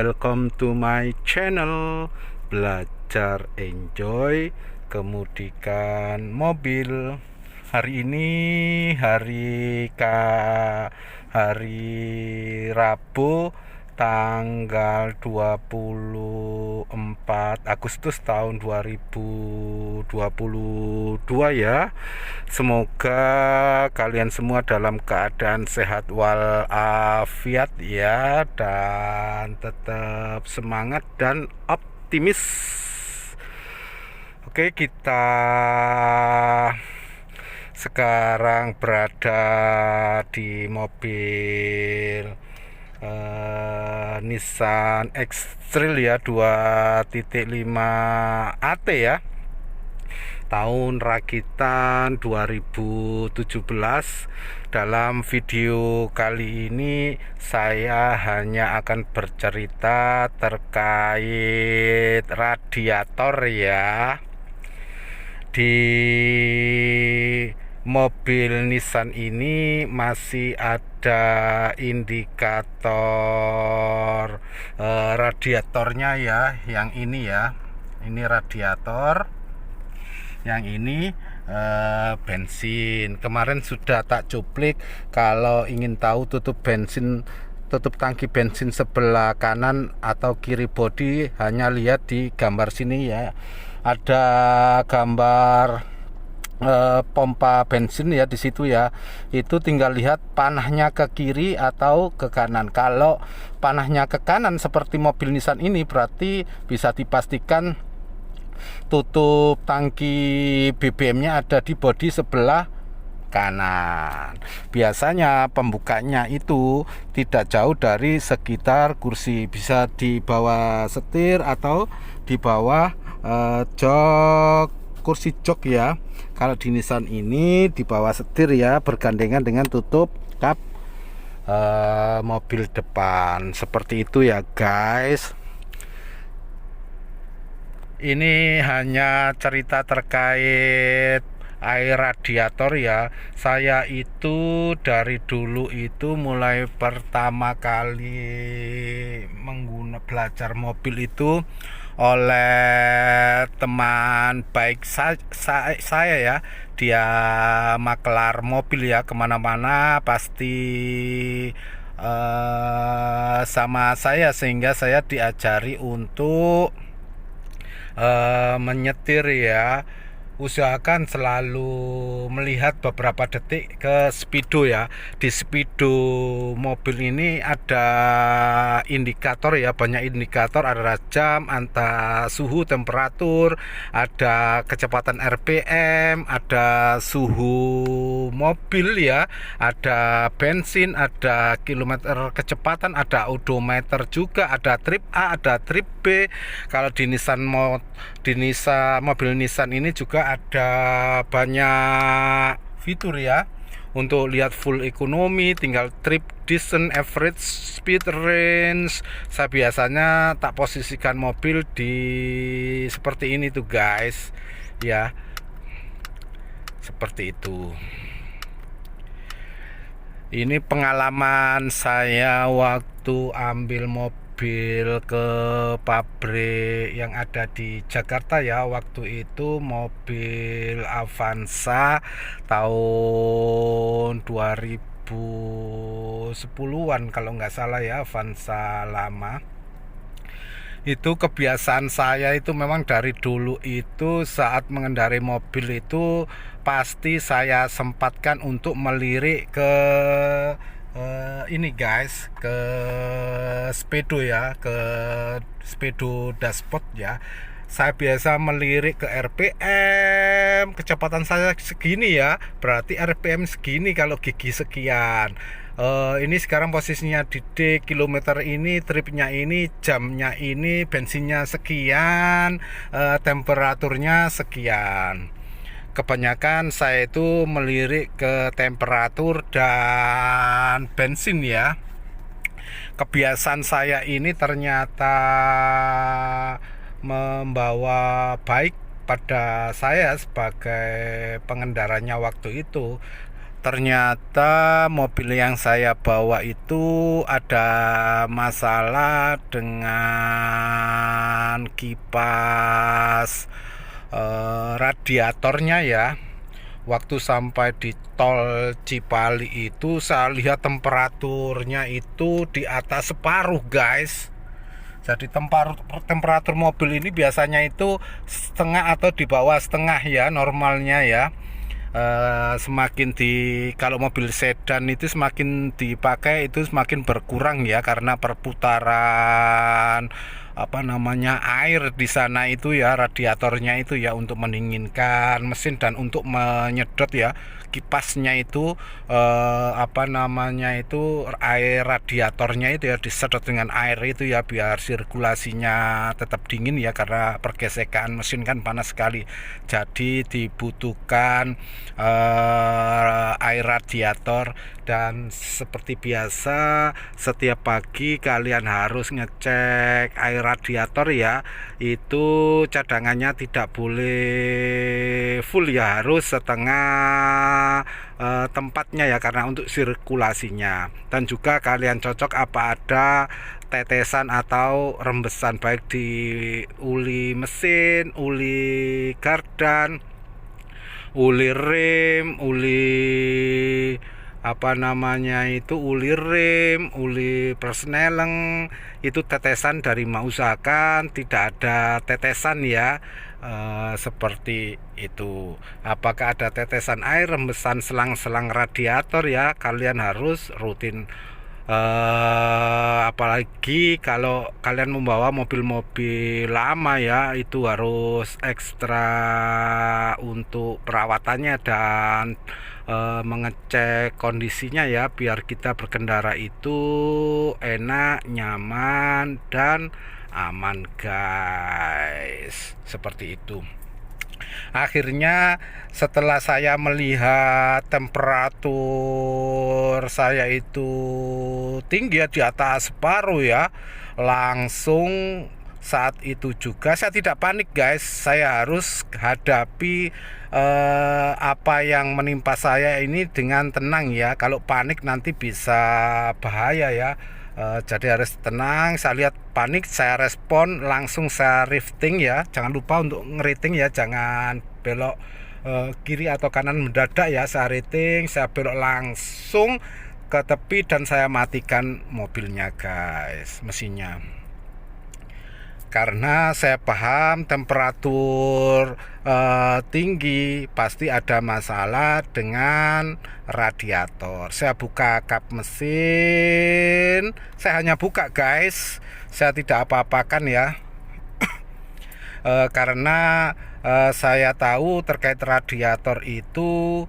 welcome to my channel Belajar Enjoy Kemudikan Mobil. Hari ini hari Rabu tanggal 24 Agustus tahun 2022 ya. Semoga kalian semua dalam keadaan sehat walafiat ya, dan tetap semangat dan optimis. Oke, kita sekarang berada di mobil Nissan X-Trail ya 2.5 AT ya, tahun rakitan 2017. Dalam video kali ini saya hanya akan bercerita terkait radiator ya. Di mobil Nissan ini masih ada indikator radiatornya ya, yang ini ya, ini radiator, yang ini bensin. Kemarin sudah tak cuplik. Kalau ingin tahu tutup tangki bensin sebelah kanan atau kiri bodi, hanya lihat di gambar sini ya, ada gambar pompa bensin ya di situ ya. Itu tinggal lihat panahnya ke kiri atau ke kanan. Kalau panahnya ke kanan seperti mobil Nissan ini, berarti bisa dipastikan tutup tangki BBM-nya ada di bodi sebelah kanan. Biasanya pembukanya itu tidak jauh dari sekitar kursi, bisa di bawah setir atau di bawah kursi jok ya. Kalau di Nissan ini di bawah setir ya, bergandengan dengan tutup kap mobil depan. Seperti itu ya guys. Ini hanya cerita terkait air radiator ya. Saya itu dari dulu itu mulai pertama kali belajar mobil itu oleh teman baik saya ya. Dia makelar mobil ya, kemana-mana pasti sama saya, sehingga saya diajari untuk menyetir ya. Usahakan selalu melihat beberapa detik ke speedo ya. Di speedo mobil ini ada indikator ya, banyak indikator, ada jam, ada suhu, temperatur, ada kecepatan RPM, ada suhu mobil ya, ada bensin, ada kilometer kecepatan, ada odometer juga, ada trip A, ada trip B. Kalau di mobil Nissan ini juga ada banyak fitur ya. Untuk lihat full ekonomi, tinggal trip distance, average speed, range. Saya biasanya tak posisikan mobil di seperti ini tuh guys ya, seperti itu. Ini pengalaman saya waktu ambil mobil ke pabrik yang ada di Jakarta ya. Waktu itu mobil Avanza tahun 2010-an kalau nggak salah ya, Avanza lama. Itu kebiasaan saya itu memang dari dulu itu saat mengendarai mobil itu pasti saya sempatkan untuk melirik ke ini guys, ke speedo ya, ke speedo dashboard ya. Saya biasa melirik ke RPM, kecepatan saya segini ya, berarti RPM segini kalau gigi sekian. Ini sekarang posisinya di D, kilometer ini, tripnya ini, jamnya ini, bensinnya sekian, temperaturnya sekian. Kebanyakan saya itu melirik ke temperatur dan bensin ya. Kebiasaan saya ini ternyata membawa baik pada saya sebagai pengendaranya waktu itu. ternyata mobil yang saya bawa itu ada masalah dengan kipas radiatornya ya. Waktu sampai di tol Cipali itu saya lihat temperaturnya itu di atas separuh guys. Jadi temperatur mobil ini biasanya itu setengah atau di bawah setengah ya normalnya ya. Semakin kalau mobil sedan itu semakin dipakai itu semakin berkurang ya, karena perputaran air di sana itu ya, radiatornya itu ya, untuk mendinginkan mesin dan untuk menyedot ya kipasnya itu air radiatornya itu ya disedot dengan air itu ya, biar sirkulasinya tetap dingin ya, karena pergesekan mesin kan panas sekali. Jadi dibutuhkan air radiator. Dan seperti biasa setiap pagi kalian harus ngecek air radiator ya, itu cadangannya tidak boleh full ya, harus setengah tempatnya ya, karena untuk sirkulasinya. Dan juga kalian cocok apa ada tetesan atau rembesan baik di uli mesin, uli gardan, uli rem, uli rem, uli persneleng, itu tetesan dari usahakan tidak ada tetesan ya, seperti itu. Apakah ada tetesan air, rembesan selang-selang radiator ya, kalian harus rutin. Apalagi kalau kalian membawa mobil-mobil lama ya, itu harus ekstra untuk perawatannya dan mengecek kondisinya ya, biar kita berkendara itu enak, nyaman, dan aman guys, seperti itu. Akhirnya setelah saya melihat temperatur saya itu tinggi ya, di atas separuh ya, langsung saat itu juga saya tidak panik guys. Saya harus hadapi apa yang menimpa saya ini dengan tenang ya. Kalau panik nanti bisa bahaya ya. Jadi harus tenang. Saya lihat panik, saya respon, langsung saya rifting ya. Jangan lupa untuk ngeriting ya, jangan belok kiri atau kanan mendadak ya. Saya riting, saya belok langsung ke tepi dan saya matikan mobilnya guys, mesinnya. Karena saya paham temperatur tinggi pasti ada masalah dengan radiator. Saya buka kap mesin, saya hanya buka guys, saya tidak apa-apakan ya. Karena saya tahu terkait radiator itu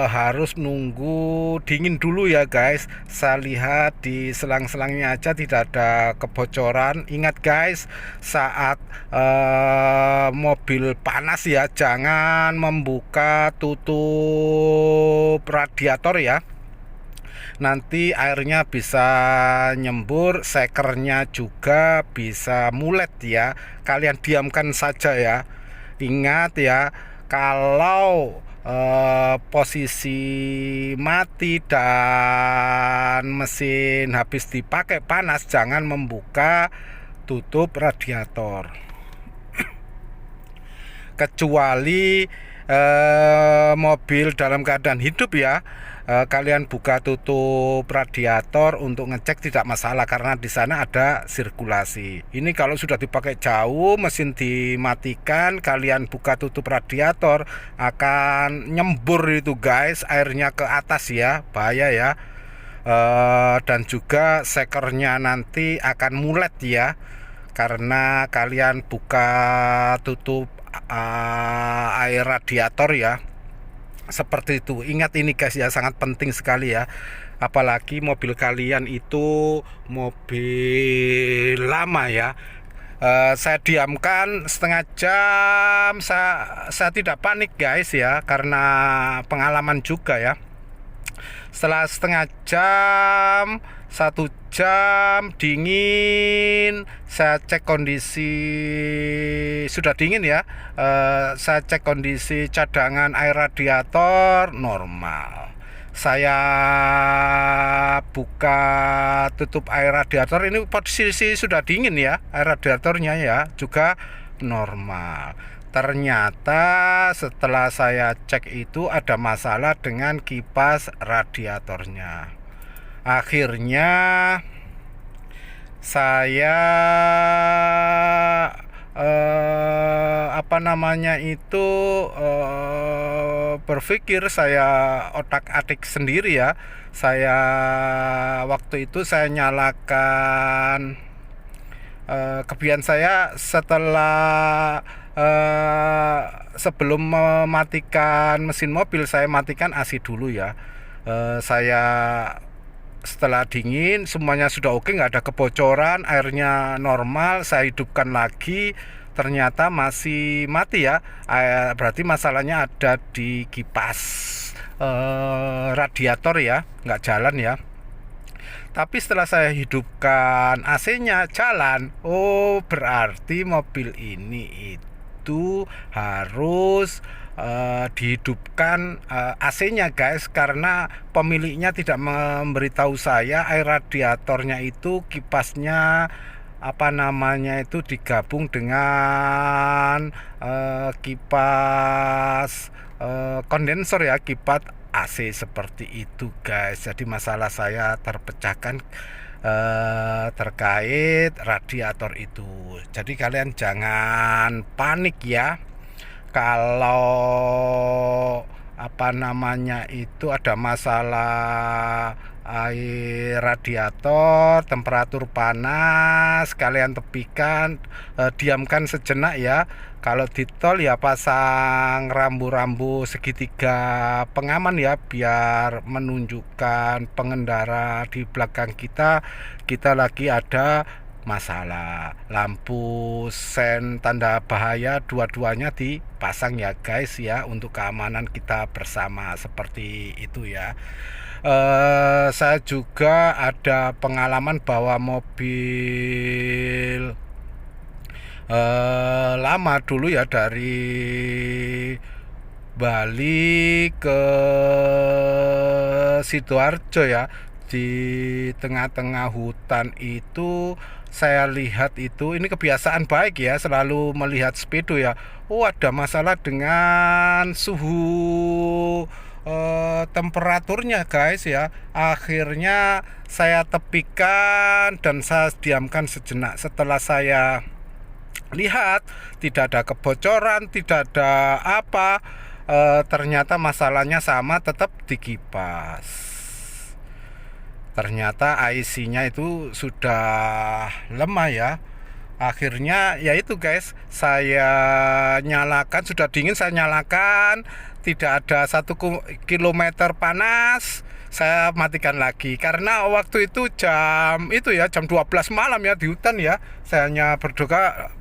harus nunggu dingin dulu ya guys. Saya lihat di selang-selangnya aja tidak ada kebocoran. Ingat guys, saat mobil panas ya, jangan membuka tutup radiator ya, nanti airnya bisa nyembur, sekernya juga bisa mulet ya. Kalian diamkan saja ya. Ingat ya, kalau posisi mati dan mesin habis dipakai panas, jangan membuka tutup radiator. Kecuali mobil dalam keadaan hidup ya, kalian buka tutup radiator untuk ngecek tidak masalah, karena di sana ada sirkulasi. Ini kalau sudah dipakai jauh, mesin dimatikan, kalian buka tutup radiator, akan nyembur itu guys, airnya ke atas ya, bahaya ya. Dan juga sekernya nanti akan mulet ya, karena kalian buka tutup air radiator ya, seperti itu. Ingat ini guys ya, sangat penting sekali ya. Apalagi mobil kalian itu mobil lama ya. Saya diamkan setengah jam, saya tidak panik guys ya, karena pengalaman juga ya. Setelah setengah jam 1 jam dingin, saya cek kondisi sudah dingin ya. Saya cek kondisi cadangan air radiator normal. Saya buka tutup air radiator, ini posisi sudah dingin ya, air radiatornya ya juga normal. Ternyata setelah saya cek itu ada masalah dengan kipas radiatornya. Akhirnya saya berpikir, saya otak-atik sendiri ya. Saya waktu itu saya nyalakan kebiasaan saya setelah sebelum mematikan mesin mobil, saya matikan AC dulu ya. Saya setelah dingin semuanya sudah oke, nggak ada kebocoran, airnya normal, saya hidupkan lagi, ternyata masih mati ya. Berarti masalahnya ada di kipas radiator ya, nggak jalan ya. Tapi setelah saya hidupkan AC-nya jalan. Oh, berarti mobil ini itu harus dihidupkan AC-nya guys, karena pemiliknya tidak memberitahu saya air radiatornya itu kipasnya itu digabung dengan kipas kondensor ya, kipas AC seperti itu guys. Jadi masalah saya terpecahkan terkait radiator itu. Jadi kalian jangan panik ya kalau itu ada masalah air radiator, temperatur panas, kalian tepikan, diamkan sejenak ya. Kalau di tol ya pasang rambu-rambu segitiga pengaman ya, biar menunjukkan pengendara di belakang kita lagi ada masalah. Lampu sen tanda bahaya dua-duanya dipasang ya guys ya, untuk keamanan kita bersama, seperti itu ya. Saya juga ada pengalaman bawa mobil lama dulu ya, dari Bali ke Sidoarjo ya. Di tengah-tengah hutan itu saya lihat itu, ini kebiasaan baik ya, selalu melihat speedo ya. Oh, ada masalah dengan suhu temperaturnya guys ya. Akhirnya saya tepikan dan saya diamkan sejenak. Setelah saya lihat tidak ada kebocoran, tidak ada apa, ternyata masalahnya sama, tetap di kipas. Ternyata IC-nya itu sudah lemah ya. Akhirnya ya itu guys, saya nyalakan, sudah dingin saya nyalakan, tidak ada 1 kilometer panas, saya matikan lagi. Karena waktu itu jam 12 malam ya, di hutan ya. Saya hanya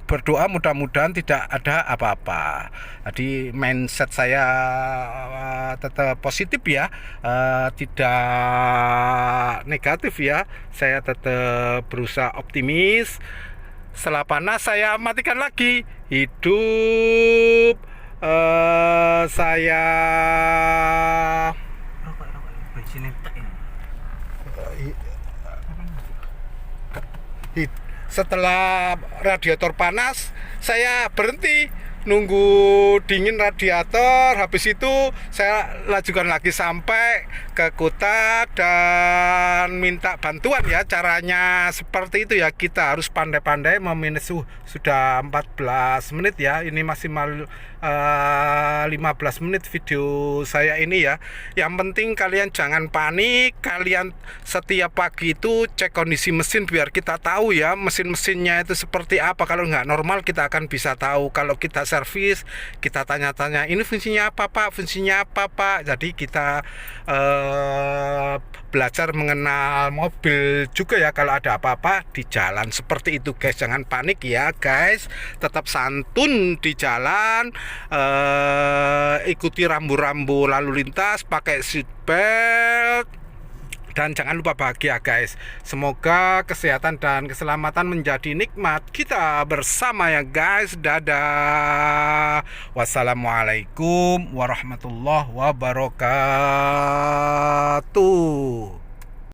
berdoa mudah-mudahan tidak ada apa-apa. Jadi mindset saya tetap positif ya, tidak negatif ya. Saya tetap berusaha optimis. Setelah panas saya matikan lagi, hidup. Saya setelah radiator panas, saya berhenti nunggu dingin radiator. Habis itu saya lajukan lagi sampai ke kota dan minta bantuan ya. Caranya seperti itu ya, kita harus pandai-pandai memanage sudah 14 menit ya, ini masih 15 menit video saya ini ya. Yang penting kalian jangan panik, kalian setiap pagi itu cek kondisi mesin biar kita tahu ya mesin-mesinnya itu seperti apa. Kalau nggak normal kita akan bisa tahu. Kalau kita servis, kita tanya-tanya, ini fungsinya apa pak, fungsinya apa pak. Jadi kita belajar mengenal mobil juga ya, kalau ada apa-apa di jalan. Seperti itu guys, jangan panik ya guys, tetap santun di jalan, ikuti rambu-rambu lalu lintas, pakai seat belt, Dan jangan lupa bahagia guys. Semoga kesehatan dan keselamatan menjadi nikmat kita bersama ya guys. Dadah. Wassalamualaikum warahmatullahi wabarakatuh.